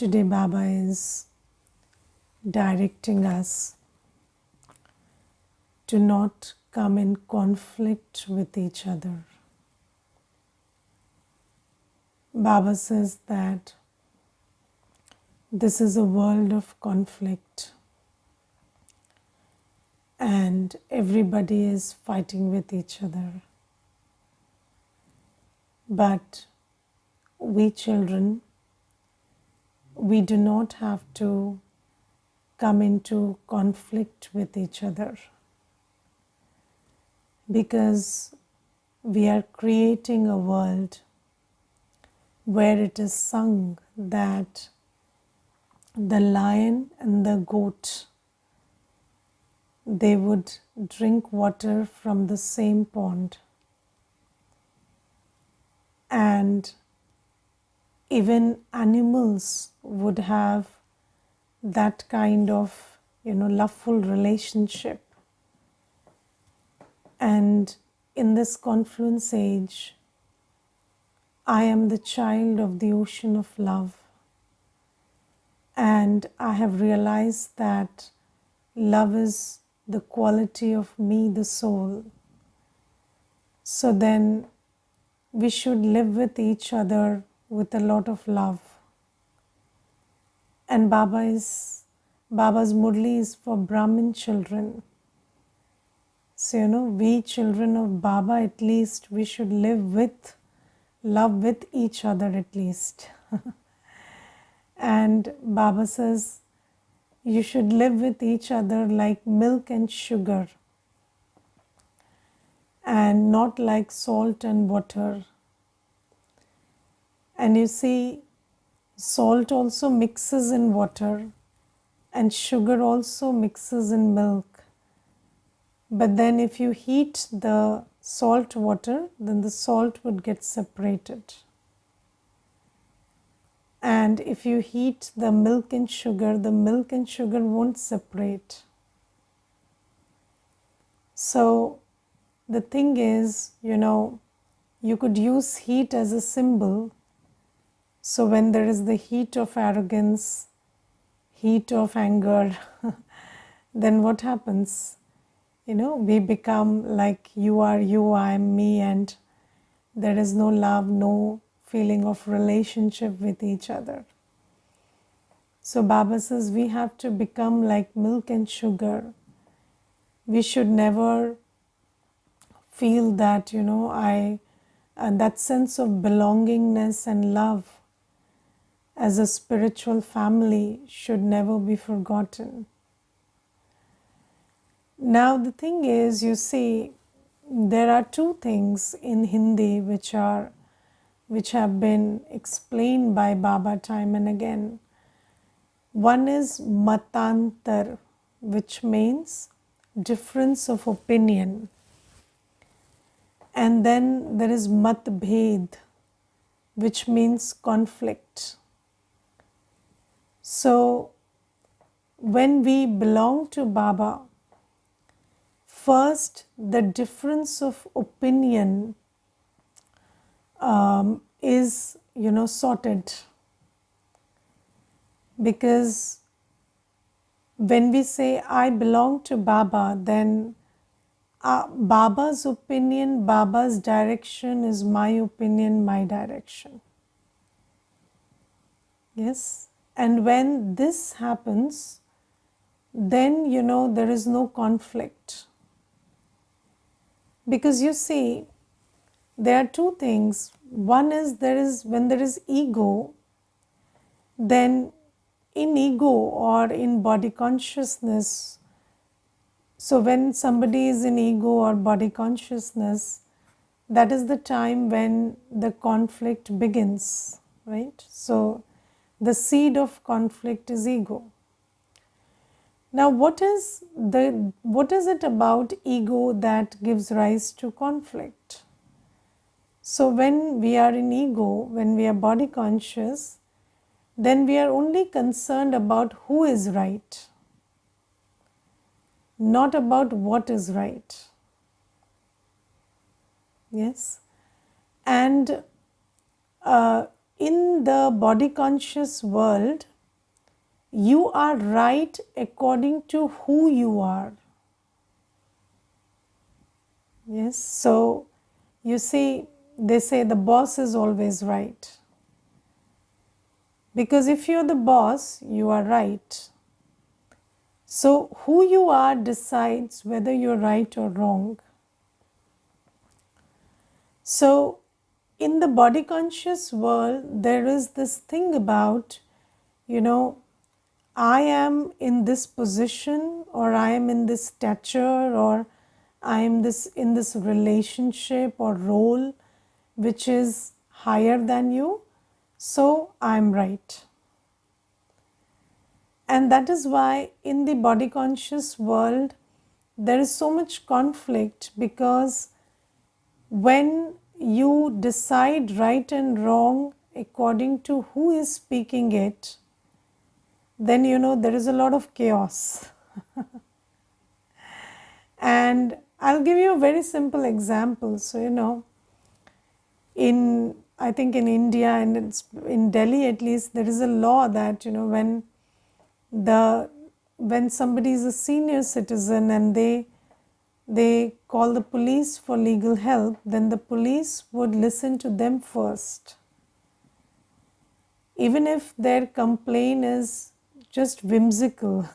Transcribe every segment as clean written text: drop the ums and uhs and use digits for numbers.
Today Baba is directing us to not come in conflict with each other. Baba says that this is a world of conflict and everybody is fighting with each other. But we children, we do not have to come into conflict with each other, because we are creating a world where it is sung that the lion and the goat, they would drink water from the same pond, and even animals would have that kind of loveful relationship. And in this confluence age, I am the child of the ocean of love, and I have realized that love is the quality of me, the soul. So then we should live with each other with a lot of love. And Baba's Murli is for Brahmin children. So we children of Baba, at least we should live with love with each other at least. And Baba says you should live with each other like milk and sugar, and not like salt and water. And you see, salt also mixes in water and sugar also mixes in milk. But then if you heat the salt water, then the salt would get separated. And if you heat the milk and sugar won't separate. So the thing is, you could use heat as a symbol. So when there is the heat of arrogance, heat of anger, then what happens? We become like you are you, I am me, and there is no love, no feeling of relationship with each other. So Baba says we have to become like milk and sugar. We should never feel that, that sense of belongingness and love as a spiritual family should never be forgotten. Now the thing is, you see, there are two things in Hindi which have been explained by Baba time and again. One is matantar, which means difference of opinion. And then there is matbhed, which means conflict. So when we belong to Baba, first the difference of opinion is sorted, because when we say I belong to Baba, then Baba's opinion, Baba's direction is my opinion, my direction. Yes. And when this happens, then there is no conflict. Because you see, there are two things. One is when there is ego, then in ego or in body consciousness, so when somebody is in ego or body consciousness, that is the time when the conflict begins, right? So the seed of conflict is ego. Now what is it about ego that gives rise to conflict? So when we are in ego, when we are body conscious, then we are only concerned about who is right, not about what is right. Yes. And in the body conscious world, you are right according to who you are. Yes, so you see, they say the boss is always right. Because if you're the boss, you are right. So who you are decides whether you're right or wrong. So in the body conscious world, there is this thing about, I am in this position, or I am in this stature, or I am in this relationship or role which is higher than you, so I am right. And that is why in the body conscious world there is so much conflict, because when you decide right and wrong according to who is speaking it, then there is a lot of chaos. And I'll give you a very simple example. So, I think in India, and it's in Delhi at least, there is a law that, when somebody is a senior citizen and they call the police for legal help, then the police would listen to them first. Even if their complaint is just whimsical.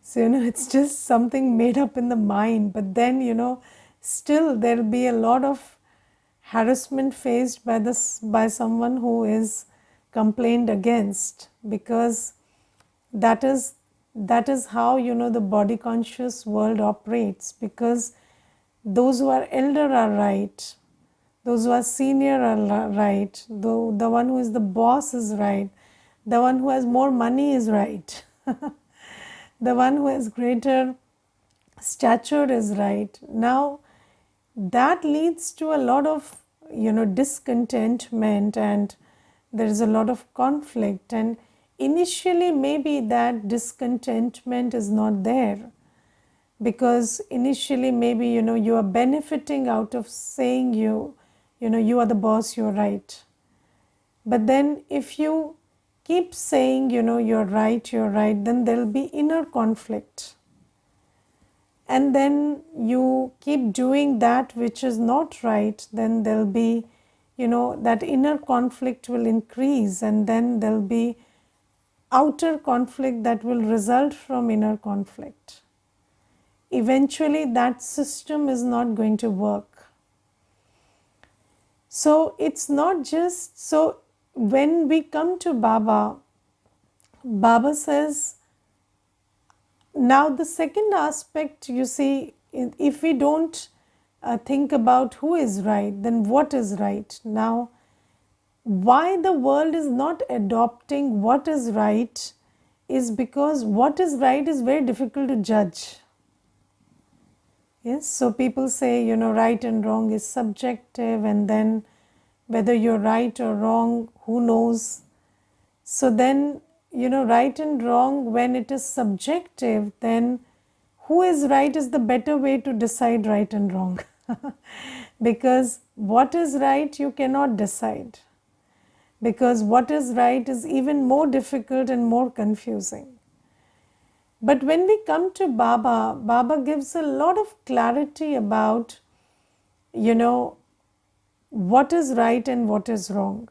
So, it's just something made up in the mind, but then, still there'll be a lot of harassment faced by someone who is complained against, because that is how, the body conscious world operates, because those who are elder are right, those who are senior are right, the one who is the boss is right, the one who has more money is right. The one who has greater stature is right. Now, that leads to a lot of, discontentment, and there is a lot of conflict. And initially, maybe that discontentment is not there, because initially, maybe, you are benefiting out of saying you are the boss, you're right. But then if you keep saying, you're right, then there'll be inner conflict. And then you keep doing that which is not right, then there'll be, that inner conflict will increase, and then there'll be outer conflict that will result from inner conflict. Eventually, that system is not going to work. So it's not just, so when we come to Baba, Baba says, now the second aspect, you see, if we don't think about who is right, then what is right? Now, why the world is not adopting what is right is because what is right is very difficult to judge. Yes, so people say, right and wrong is subjective, and then whether you're right or wrong, who knows? So then, right and wrong, when it is subjective, then who is right is the better way to decide right and wrong. Because what is right, you cannot decide. Because what is right is even more difficult and more confusing. But when we come to Baba, Baba gives a lot of clarity about, what is right and what is wrong.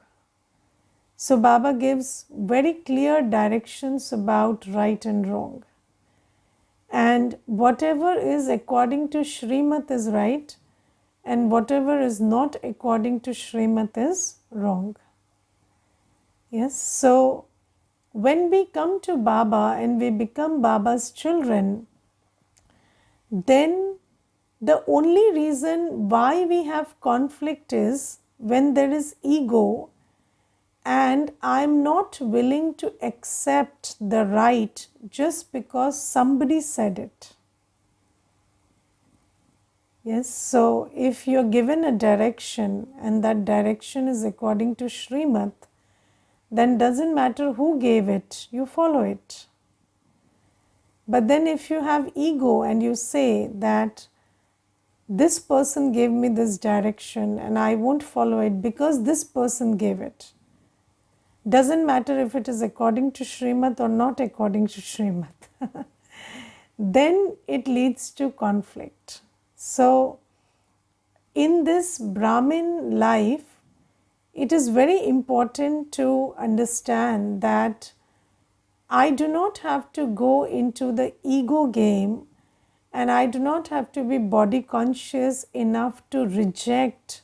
So Baba gives very clear directions about right and wrong. And whatever is according to Shrimat is right, and whatever is not according to Shrimat is wrong. Yes, so when we come to Baba and we become Baba's children, then the only reason why we have conflict is when there is ego, and I'm not willing to accept the right just because somebody said it. Yes, so if you're given a direction and that direction is according to Shrimat, then doesn't matter who gave it, you follow it. But then if you have ego and you say that this person gave me this direction and I won't follow it because this person gave it, Doesn't matter if it is according to Srimad or not according to Srimad. Then it leads to conflict. So, in this Brahmin life, it is very important to understand that I do not have to go into the ego game, and I do not have to be body conscious enough to reject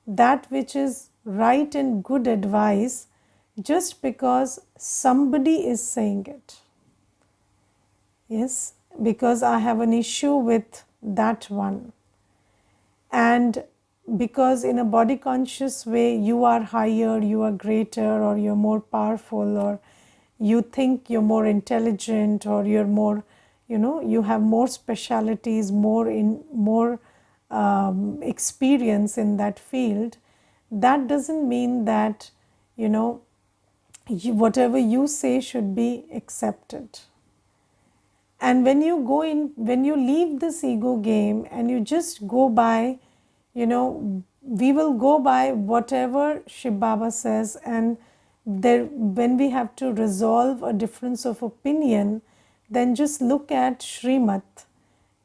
that which is right and good advice just because somebody is saying it. Yes, because I have an issue with that one. And because in a body conscious way you are higher, you are greater, or you're more powerful, or you think you're more intelligent, or you're more, you have more specialities, more experience in that field, that doesn't mean that whatever you say should be accepted. And when you leave this ego game and you just go by, we will go by whatever Shiv Baba says, and when we have to resolve a difference of opinion, then just look at Srimad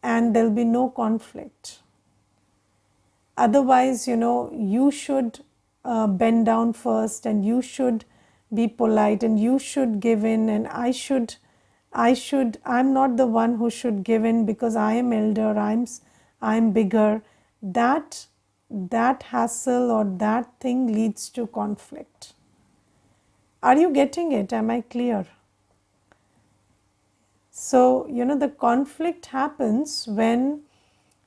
and there'll be no conflict. Otherwise, you should bend down first, and you should be polite, and you should give in, and I'm not the one who should give in because I am elder, I'm bigger. That hassle or that thing leads to conflict. Are you getting it? Am I clear? So, the conflict happens when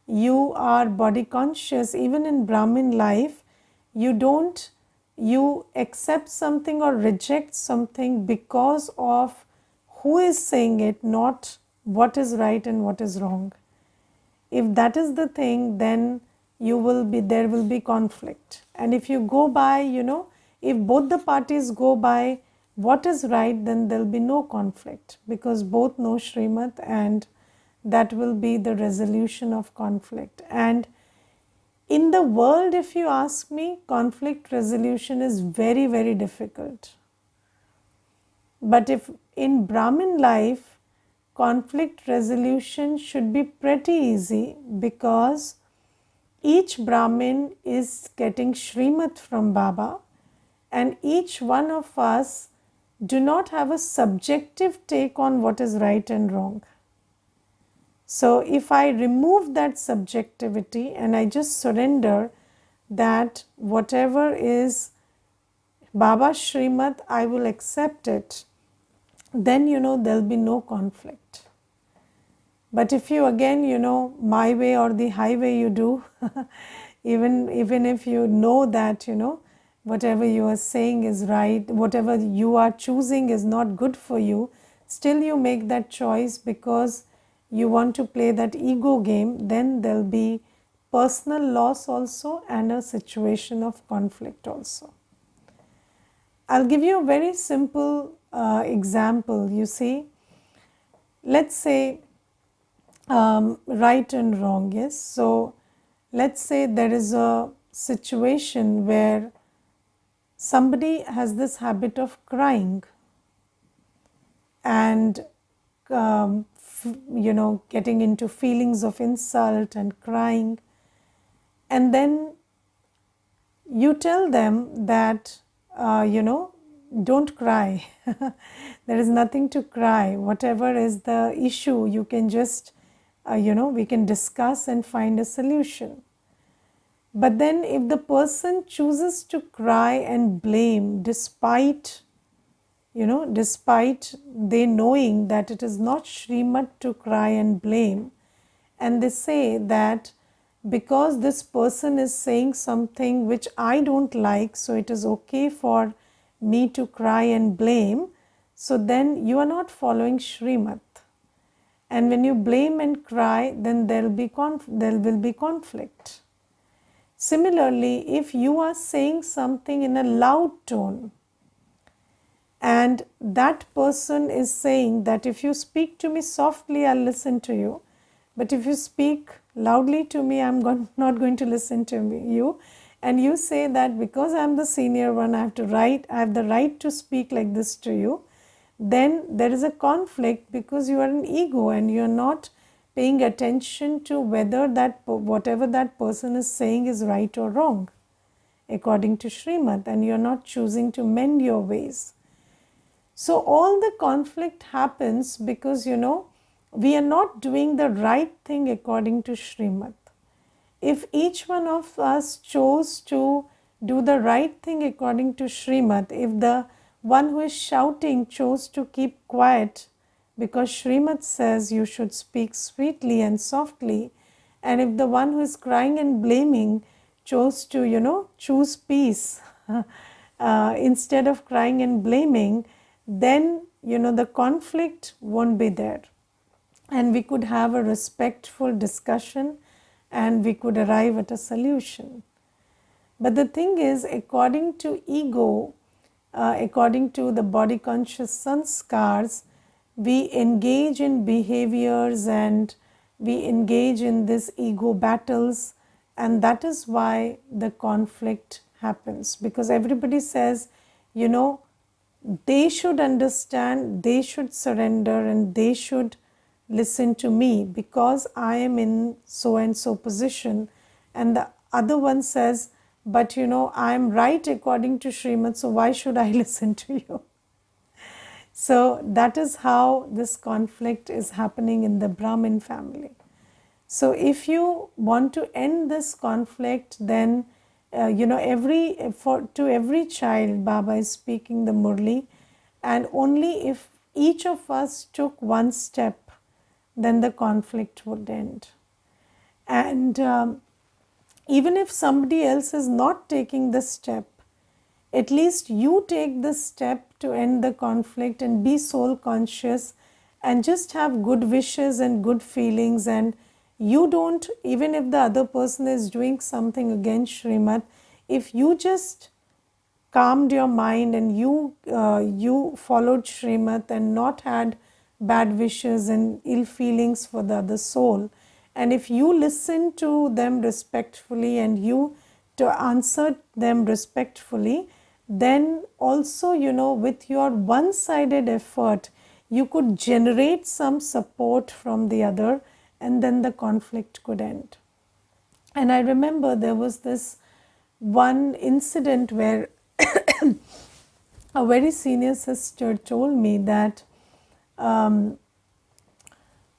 you are body conscious. Even in Brahmin life, you accept something or reject something because of who is saying it, not what is right and what is wrong. If that is the thing, then there will be conflict. And if you go by, if both the parties go by what is right, then there will be no conflict, because both know Srimad, and that will be the resolution of conflict. And in the world, if you ask me, conflict resolution is very, very difficult. But if in Brahmin life, conflict resolution should be pretty easy, because each Brahmin is getting Srimad from Baba, and each one of us do not have a subjective take on what is right and wrong. So if I remove that subjectivity and I just surrender that whatever is Baba's Srimad, I will accept it, then there'll be no conflict. But if you again, my way or the highway you do, even if you know that, whatever you are saying is right, whatever you are choosing is not good for you, still you make that choice because you want to play that ego game, then there'll be personal loss also and a situation of conflict also. I'll give you a very simple example. You see, let's say right and wrong, yes. So let's say there is a situation where somebody has this habit of crying and getting into feelings of insult and crying, and then you tell them that don't cry. There is nothing to cry. Whatever is the issue, you can just we can discuss and find a solution. But then if the person chooses to cry and blame despite they knowing that it is not Srimad to cry and blame, and they say that because this person is saying something which I don't like, so it is okay for me to cry and blame, so then you are not following Srimad. And when you blame and cry, then there will be conflict. Similarly, if you are saying something in a loud tone, and that person is saying that if you speak to me softly, I'll listen to you, but if you speak loudly to me, I'm not going to listen to you. and you say that because I'm the senior one, I have the right to speak like this to you, then there is a conflict because you are an ego and you're not paying attention to whether whatever that person is saying is right or wrong according to Srimad, and you're not choosing to mend your ways. So all the conflict happens because we are not doing the right thing according to Srimad. If each one of us chose to do the right thing according to Srimad, if the one who is shouting chose to keep quiet because Srimad says you should speak sweetly and softly, and if the one who is crying and blaming chose to choose peace instead of crying and blaming, then the conflict won't be there, and we could have a respectful discussion and we could arrive at a solution. But the thing is, according to ego, according to the body conscious sanskars, we engage in behaviors and we engage in these ego battles, and that is why the conflict happens, because everybody says, they should understand, they should surrender, and they should listen to me because I am in so and so position. And the other one says, but I am right according to Srimad, so why should I listen to you? So that is how this conflict is happening in the Brahmin family. So if you want to end this conflict, then to every child Baba is speaking the Murli, and only if each of us took one step, then the conflict would end. And even if somebody else is not taking this step, at least you take this step to end the conflict and be soul conscious and just have good wishes and good feelings. And you don't, even if the other person is doing something against Srimad, if you just calmed your mind and you followed Srimad and not had bad wishes and ill feelings for the other soul, and if you listen to them respectfully and you to answer them respectfully, then also with your one-sided effort you could generate some support from the other, and then the conflict could end. And I remember there was this one incident where a very senior sister told me that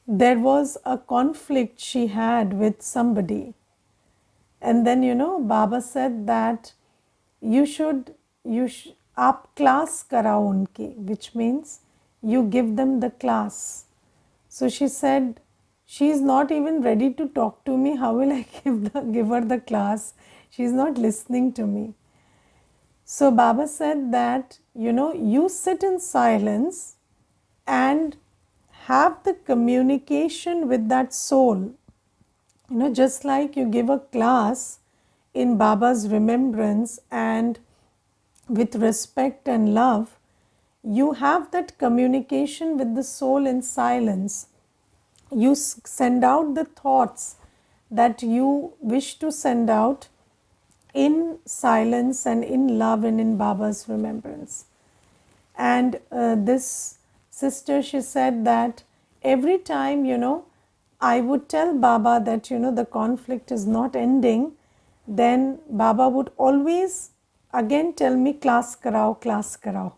there was a conflict she had with somebody, and then Baba said that you should aap class karao unki, which means you give them the class. So she said, she is not even ready to talk to me, how will I give her the class? She is not listening to me. So Baba said that you sit in silence and have the communication with that soul, just like you give a class in Baba's remembrance and with respect and love, you have that communication with the soul in silence. You send out the thoughts that you wish to send out in silence and in love and in Baba's remembrance. And this sister, she said that every time I would tell Baba that the conflict is not ending, then Baba would always again tell me class karao.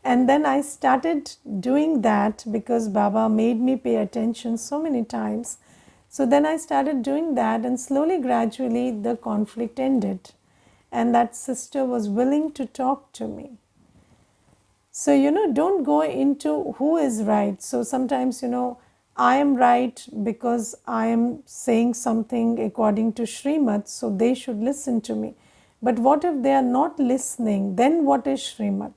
And then I started doing that because Baba made me pay attention so many times. So then I started doing that, and slowly, gradually, the conflict ended. And that sister was willing to talk to me. So, don't go into who is right. So sometimes, I am right because I am saying something according to Srimad, so they should listen to me. But what if they are not listening? Then what is Srimad?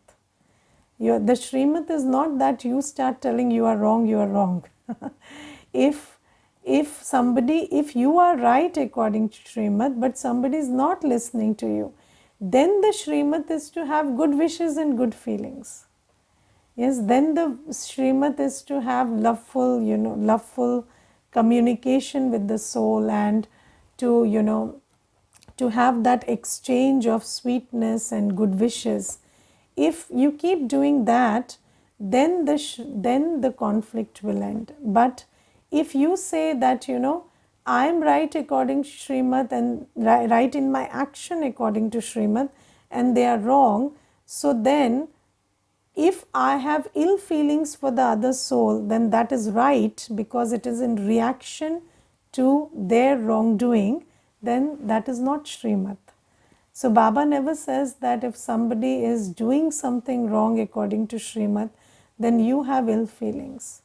The Srimad is not that you start telling you are wrong. If you are right according to Srimad, but somebody is not listening to you, then the Srimad is to have good wishes and good feelings. Yes, then the Srimad is to have loveful communication with the soul, and to, to have that exchange of sweetness and good wishes. If you keep doing that, then the conflict will end. But if you say that, I am right according to Srimad and right in my action according to Srimad, and they are wrong, so then if I have ill feelings for the other soul, then that is right because it is in reaction to their wrongdoing, then that is not Srimad. So Baba never says that if somebody is doing something wrong according to Srimad, then you have ill feelings.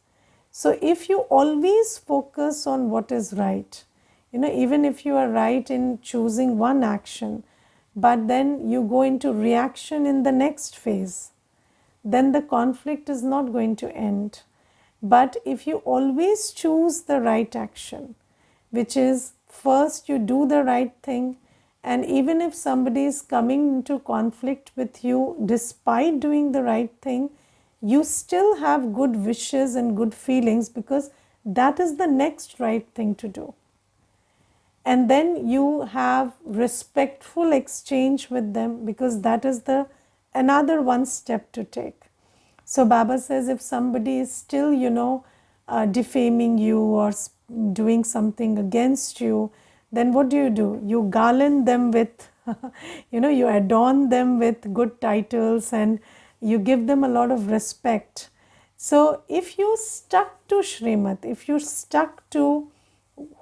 So if you always focus on what is right, even if you are right in choosing one action, but then you go into reaction in the next phase, then the conflict is not going to end. But if you always choose the right action, which is first you do the right thing, and even if somebody is coming into conflict with you despite doing the right thing, you still have good wishes and good feelings because that is the next right thing to do. And then you have respectful exchange with them because that is the another one step to take. So Baba says if somebody is still, defaming you or doing something against you, then what do? You garland them with, you adorn them with good titles and you give them a lot of respect. So if you stuck to Srimad, if you stuck to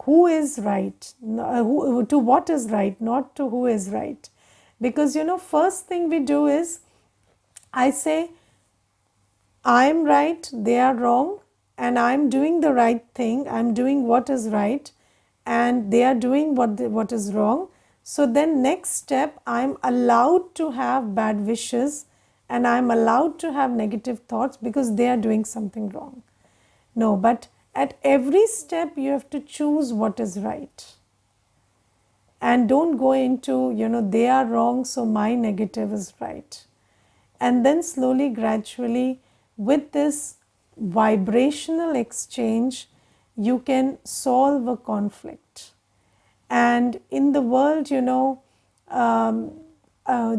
who is right, to what is right, not to who is right. Because, first thing we do is, I say, I am right, they are wrong, and I am doing the right thing, I am doing what is right, and they are doing what is wrong. So then next step, I am allowed to have bad wishes and I am allowed to have negative thoughts because they are doing something wrong. No, but at every step you have to choose what is right. And don't go into, they are wrong, so my negative is right. And then slowly, gradually, with this vibrational exchange, you can solve a conflict. And in the world,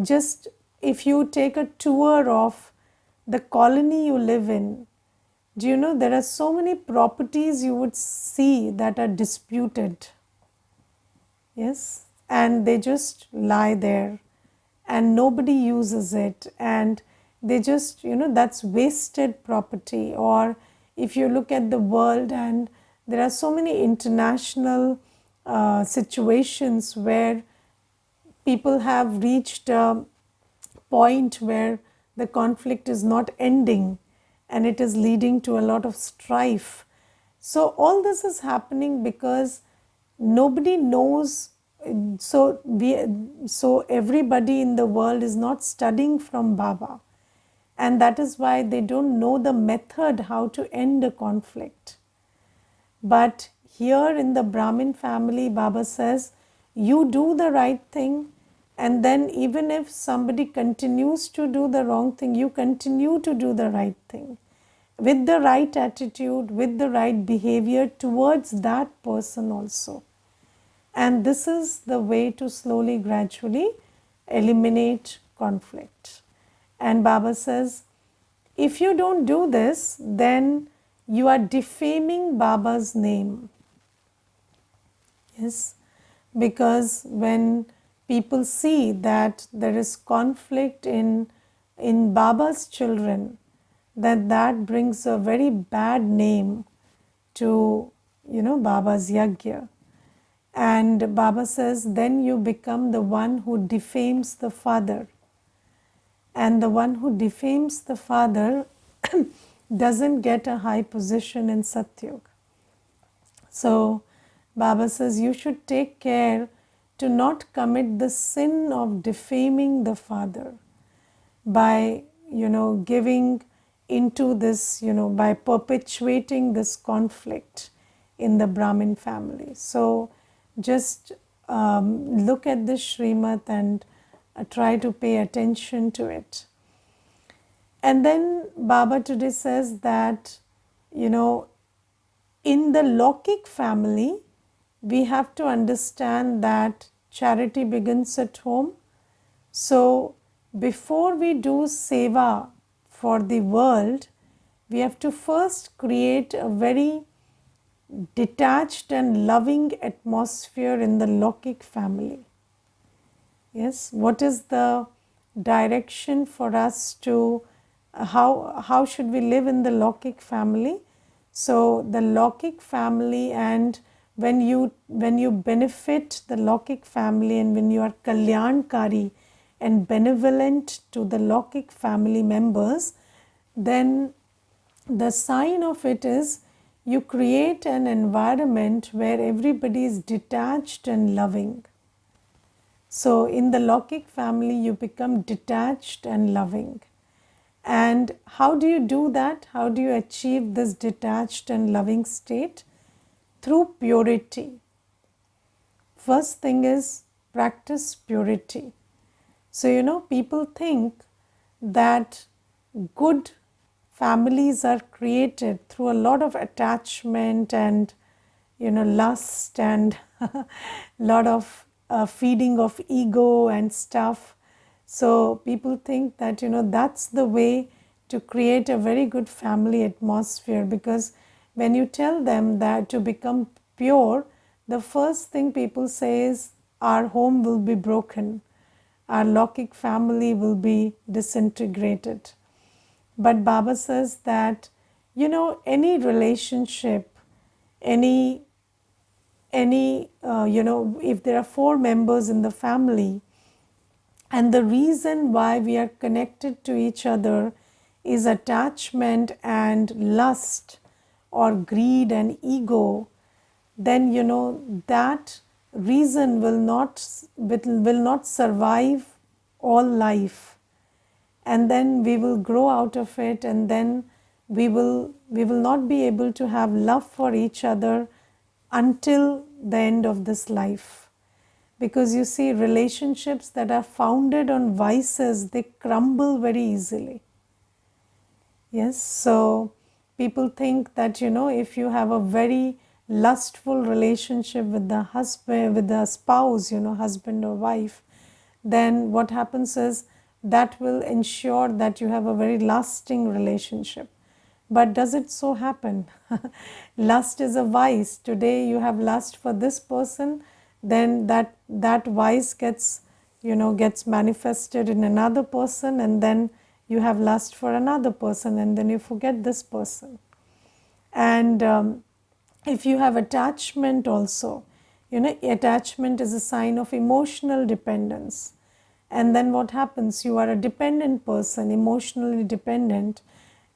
just if you take a tour of the colony you live in, do you know there are so many properties you would see that are disputed? Yes, and they just lie there and nobody uses it, and they just, that's wasted property. Or if you look at the world, and there are so many international situations where people have reached a point where the conflict is not ending and it is leading to a lot of strife. So all this is happening because nobody knows. So everybody in the world is not studying from Baba, and that is why they don't know the method how to end a conflict. But here in the Brahmin family, Baba says, you do the right thing, and then even if somebody continues to do the wrong thing, you continue to do the right thing with the right attitude, with the right behavior towards that person also. And this is the way to slowly, gradually eliminate conflict. And Baba says, if you don't do this, then you are defaming Baba's name. Yes, because when people see that there is conflict in Baba's children, that brings a very bad name to, Baba's yagya. And Baba says, then you become the one who defames the father. And the one who defames the father doesn't get a high position in Satyug. So Baba says you should take care to not commit the sin of defaming the father by, giving into this, by perpetuating this conflict in the Brahmin family. So just look at this Srimad and try to pay attention to it. And then Baba today says that, in the Lokik family, we have to understand that charity begins at home. So before we do seva for the world, we have to first create a very detached and loving atmosphere in the Lokik family. Yes, what is the direction for us to how should we live in the Lokik family? So the Lokik family, and when you benefit the Lokik family and when you are kalyankari and benevolent to the Lokik family members, then the sign of it is you create an environment where everybody is detached and loving. So in the Lokik family, you become detached and loving. And how do you do that? How do you achieve this detached and loving state? Through purity. First thing is practice purity. So, people think that good families are created through a lot of attachment and, lust and lot of feeding of ego and stuff. So people think that, that's the way to create a very good family atmosphere, because when you tell them that to become pure, the first thing people say is our home will be broken, our Lokik family will be disintegrated. But Baba says that, any relationship, any if there are 4 members in the family, and the reason why we are connected to each other is attachment and lust or greed and ego, then that reason will not survive all life, and then we will grow out of it, and then we will not be able to have love for each other until the end of this life. Because you see, relationships that are founded on vices, they crumble very easily. Yes, so people think that, if you have a very lustful relationship with the husband, with the spouse, husband or wife, then what happens is that will ensure that you have a very lasting relationship. But does it so happen? Lust is a vice. Today you have lust for this person, then that vice gets manifested in another person, and then you have lust for another person, and then you forget this person. And if you have attachment also, attachment is a sign of emotional dependence. And then what happens? You are a dependent person, emotionally dependent,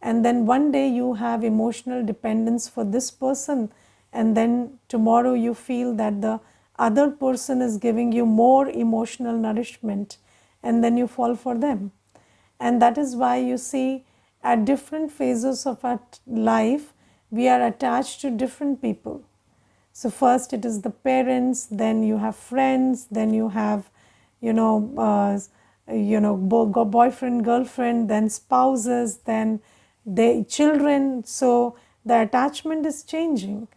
and then one day you have emotional dependence for this person, and then tomorrow you feel that the other person is giving you more emotional nourishment, and then you fall for them. And that is why you see, at different phases of our life, we are attached to different people. So first it is the parents, then you have friends, then you have boyfriend, girlfriend, then spouses, then the children. So the attachment is changing,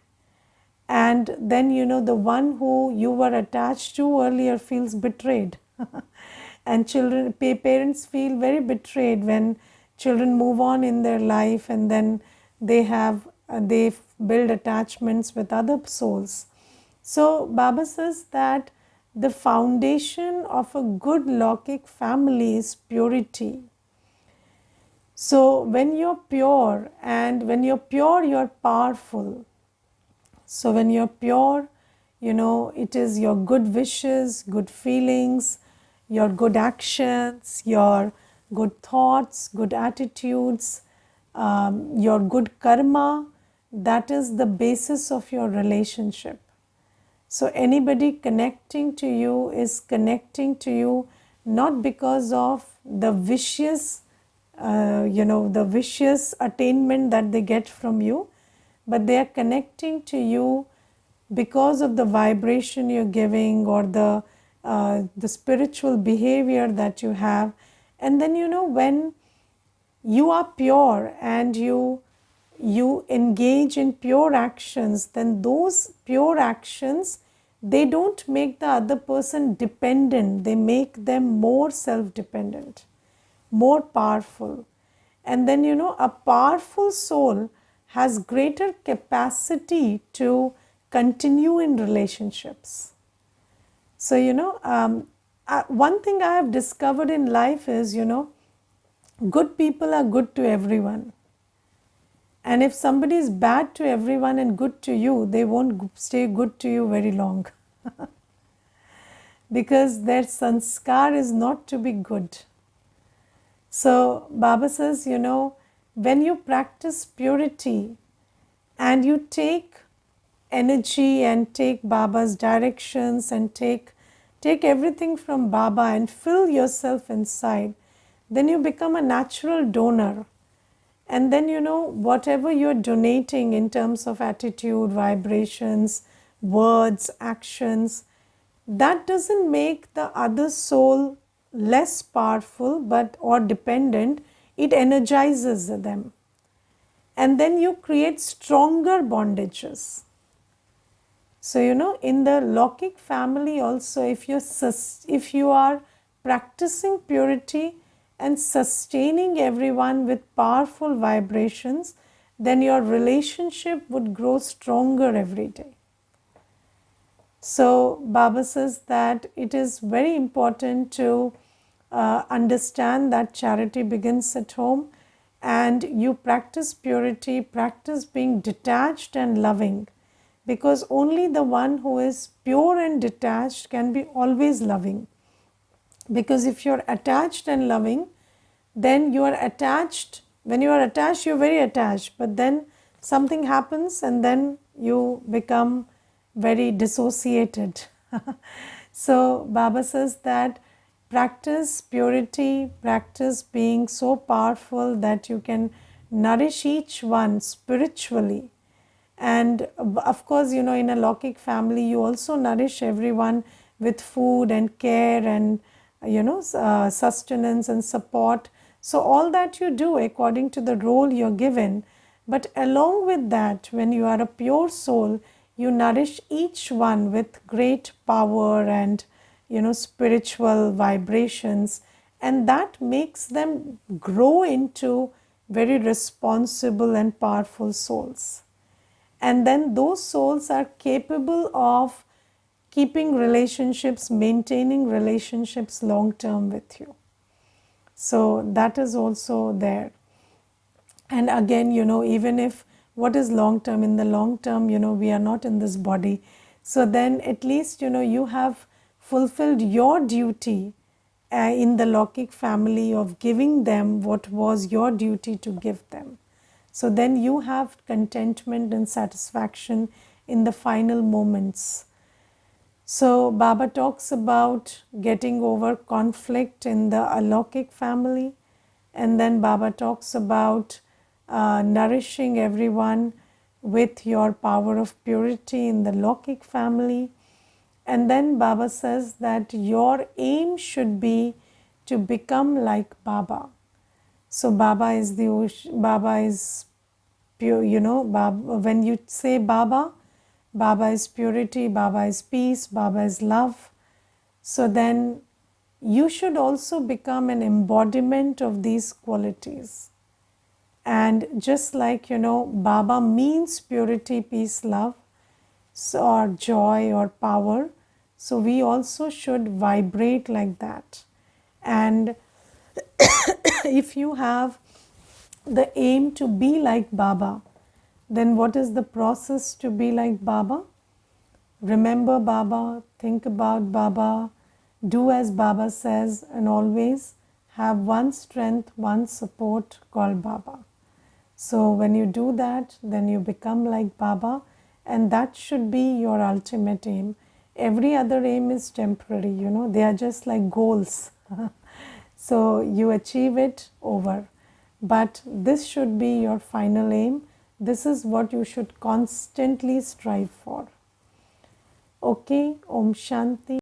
and then the one who you were attached to earlier feels betrayed. And parents feel very betrayed when children move on in their life, and then they build attachments with other souls. So Baba says that the foundation of a good Lokik family is purity. So when you're pure, and when you're pure, you're powerful. So when you're pure, it is your good wishes, good feelings, your good actions, your good thoughts, good attitudes, your good karma, that is the basis of your relationship. So anybody connecting to you is connecting to you not because of the vicious, the vicious attainment that they get from you, but they are connecting to you because of the vibration you're giving, or the spiritual behavior that you have. And then when you are pure and you engage in pure actions, then those pure actions they don't make the other person dependent, they make them more self-dependent, more powerful. And then, a powerful soul has greater capacity to continue in relationships. So, one thing I have discovered in life is, good people are good to everyone. And if somebody is bad to everyone and good to you, they won't stay good to you very long. Because their sanskar is not to be good. So Baba says, when you practice purity and you take energy and take Baba's directions and take everything from Baba and fill yourself inside, then you become a natural donor. And then, whatever you're donating in terms of attitude, vibrations, words, actions, that doesn't make the other soul less powerful or dependent. It energizes them. And then you create stronger bondages. So, in the Lokik family also, if you are practicing purity and sustaining everyone with powerful vibrations, then your relationship would grow stronger every day. So Baba says that it is very important to understand that charity begins at home, and you practice purity, practice being detached and loving, because only the one who is pure and detached can be always loving. Because if you're attached and loving, then you are attached. When you are attached, you're very attached, but then something happens and then you become very dissociated. So Baba says that practice purity, practice being so powerful that you can nourish each one spiritually. And of course, in a Lokik family, you also nourish everyone with food and care and, sustenance and support. So all that you do according to the role you're given. But along with that, when you are a pure soul, you nourish each one with great power and, spiritual vibrations. And that makes them grow into very responsible and powerful souls. And then those souls are capable of keeping relationships, maintaining relationships long term with you. So that is also there. And again, even if what is long term, in the long term, we are not in this body. So then at least, you have fulfilled your duty in the Lokik family of giving them what was your duty to give them. So then you have contentment and satisfaction in the final moments. So Baba talks about getting over conflict in the Alokik family, and then Baba talks about nourishing everyone with your power of purity in the Lokik family. And then Baba says that your aim should be to become like Baba. So Baba is pure, Baba, when you say Baba, Baba is purity, Baba is peace, Baba is love. So then you should also become an embodiment of these qualities. And just like, Baba means purity, peace, love, or joy or power. So we also should vibrate like that. And if you have the aim to be like Baba, then what is the process to be like Baba? Remember Baba, think about Baba, do as Baba says, and always have one strength, one support called Baba. So when you do that, then you become like Baba, and that should be your ultimate aim. Every other aim is temporary, they are just like goals. So you achieve it over. But this should be your final aim. This is what you should constantly strive for. Okay, Om Shanti.